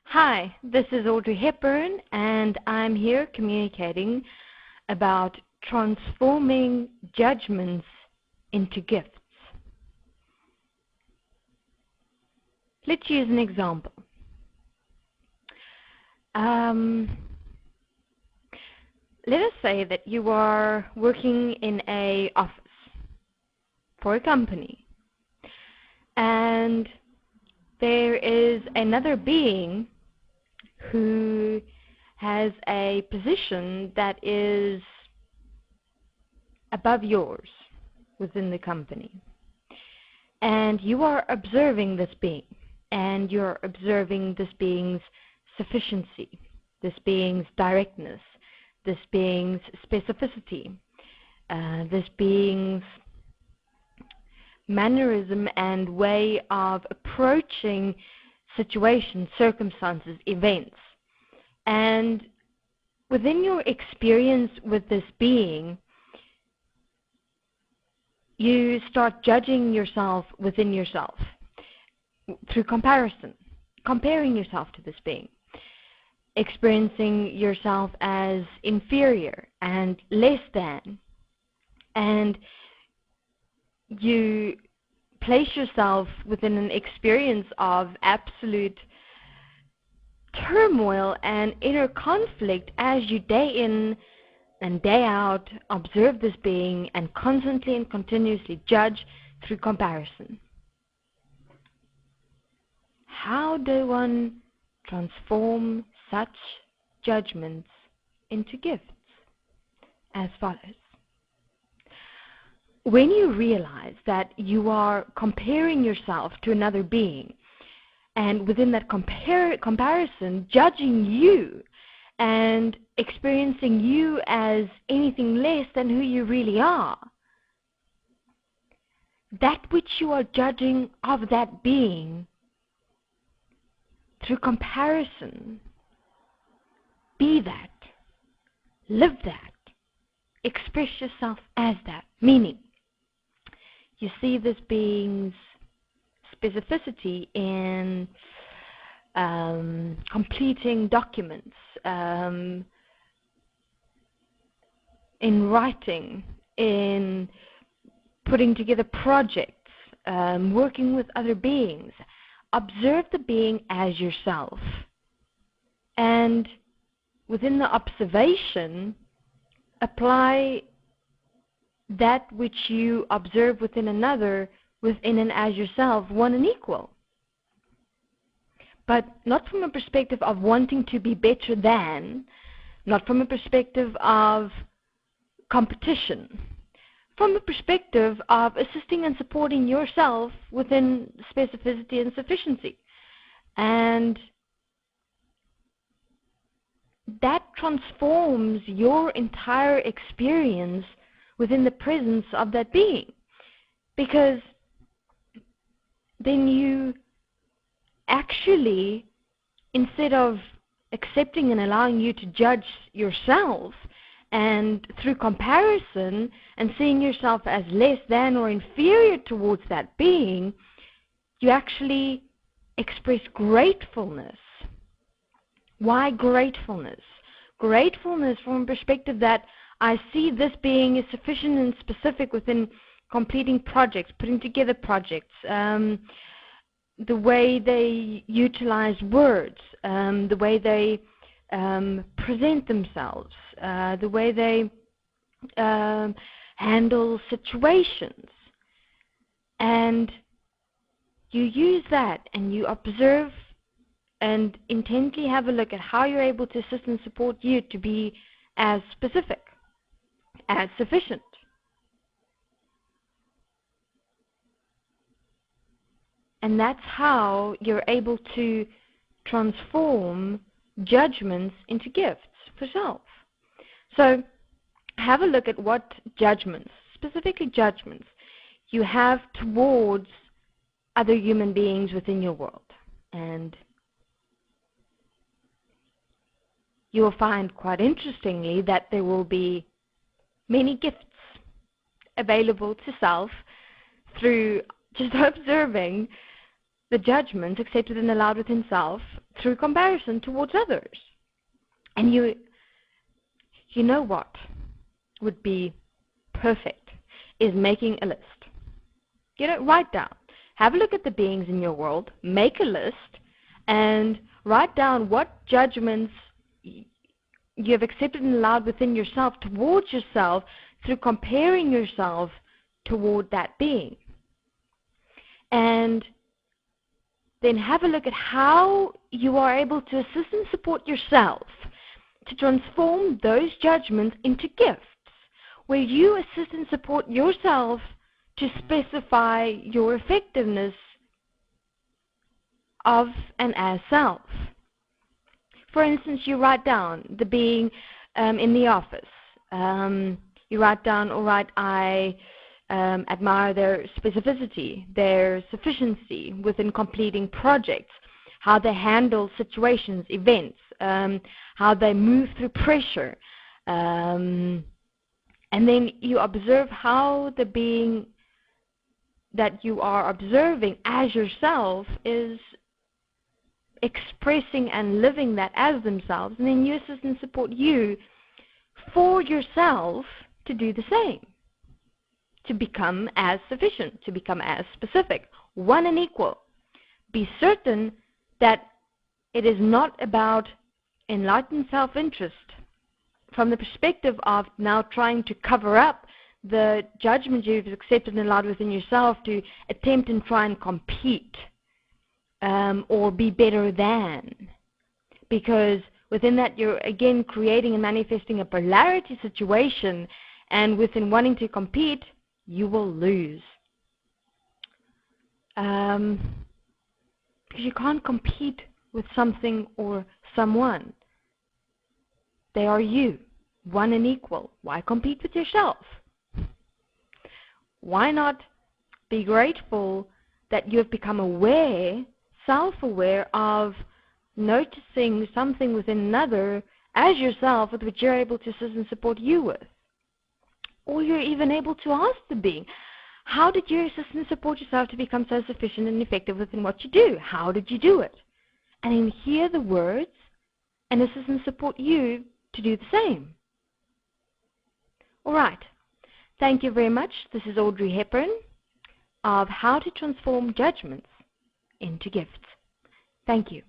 Hi, this is Audrey Hepburn, and I'm here communicating about transforming judgments into gifts. Let's use an example. Let us say that you are working in an office for a company, and there is another being who has a position that is above yours within the company. And you are observing this being, and you're observing this being's sufficiency, this being's directness, this being's specificity, this being's mannerism and way of approaching situations, circumstances, events. And within your experience with this being, you start judging yourself within yourself through comparison, comparing yourself to this being, experiencing yourself as inferior and less than, and you place yourself within an experience of absolute turmoil and inner conflict as you day in and day out observe this being and constantly and continuously judge through comparison. How do one transform such judgments into gifts? As follows. When you realize that you are comparing yourself to another being, and within that comparison, judging you and experiencing you as anything less than who you really are, that which you are judging of that being through comparison, be that, live that, express yourself as that, meaning you see this being's specificity in completing documents, in writing, in putting together projects, working with other beings. Observe the being as yourself, and within the observation, apply that which you observe within another, within and as yourself, one and equal. But not from a perspective of wanting to be better than, not from a perspective of competition, from a perspective of assisting and supporting yourself within specificity and sufficiency. And that transforms your entire experience within the presence of that being, because then you actually, instead of accepting and allowing you to judge yourself and through comparison and seeing yourself as less than or inferior towards that being, you actually express gratefulness. Why gratefulness? Gratefulness from a perspective that I see this being is sufficient and specific within completing projects, putting together projects, the way they utilize words, the way they present themselves, the way they handle situations. And you use that and you observe and intently have a look at how you're able to assist and support you to be as specific, as sufficient. And that's how you're able to transform judgments into gifts for self. So have a look at what judgments, specifically judgments, you have towards other human beings within your world. And you will find, quite interestingly, that there will be many gifts available to self through just observing the judgments accepted and allowed within self through comparison towards others. And you know what would be perfect is making a list. Write down. Have a look at the beings in your world, make a list, and write down what judgments you have accepted and allowed within yourself towards yourself through comparing yourself toward that being. And then have a look at how you are able to assist and support yourself to transform those judgments into gifts, where you assist and support yourself to specify your effectiveness of and as self. For instance, you write down the being in the office. You write down, all right, I admire their specificity, their sufficiency within completing projects, how they handle situations, events, how they move through pressure. And then you observe how the being that you are observing as yourself is expressing and living that as themselves, and then you assist and support you for yourself to do the same, to become as sufficient, to become as specific, one and equal. Be certain that it is not about enlightened self-interest from the perspective of now trying to cover up the judgment you've accepted and allowed within yourself to attempt and try and compete or be better than. Because within that you're again creating and manifesting a polarity situation, and within wanting to compete, you will lose. Because you can't compete with something or someone. They are you, one and equal. Why compete with yourself? Why not be grateful that you have become aware, self-aware of noticing something within another as yourself with which you're able to assist and support you with? Or you're even able to ask the being, how did you assist and support yourself to become so sufficient and effective within what you do? How did you do it? And then hear the words and assist and support you to do the same. All right. Thank you very much. This is Audrey Hepburn of How to Transform Judgments into Gifts. Thank you.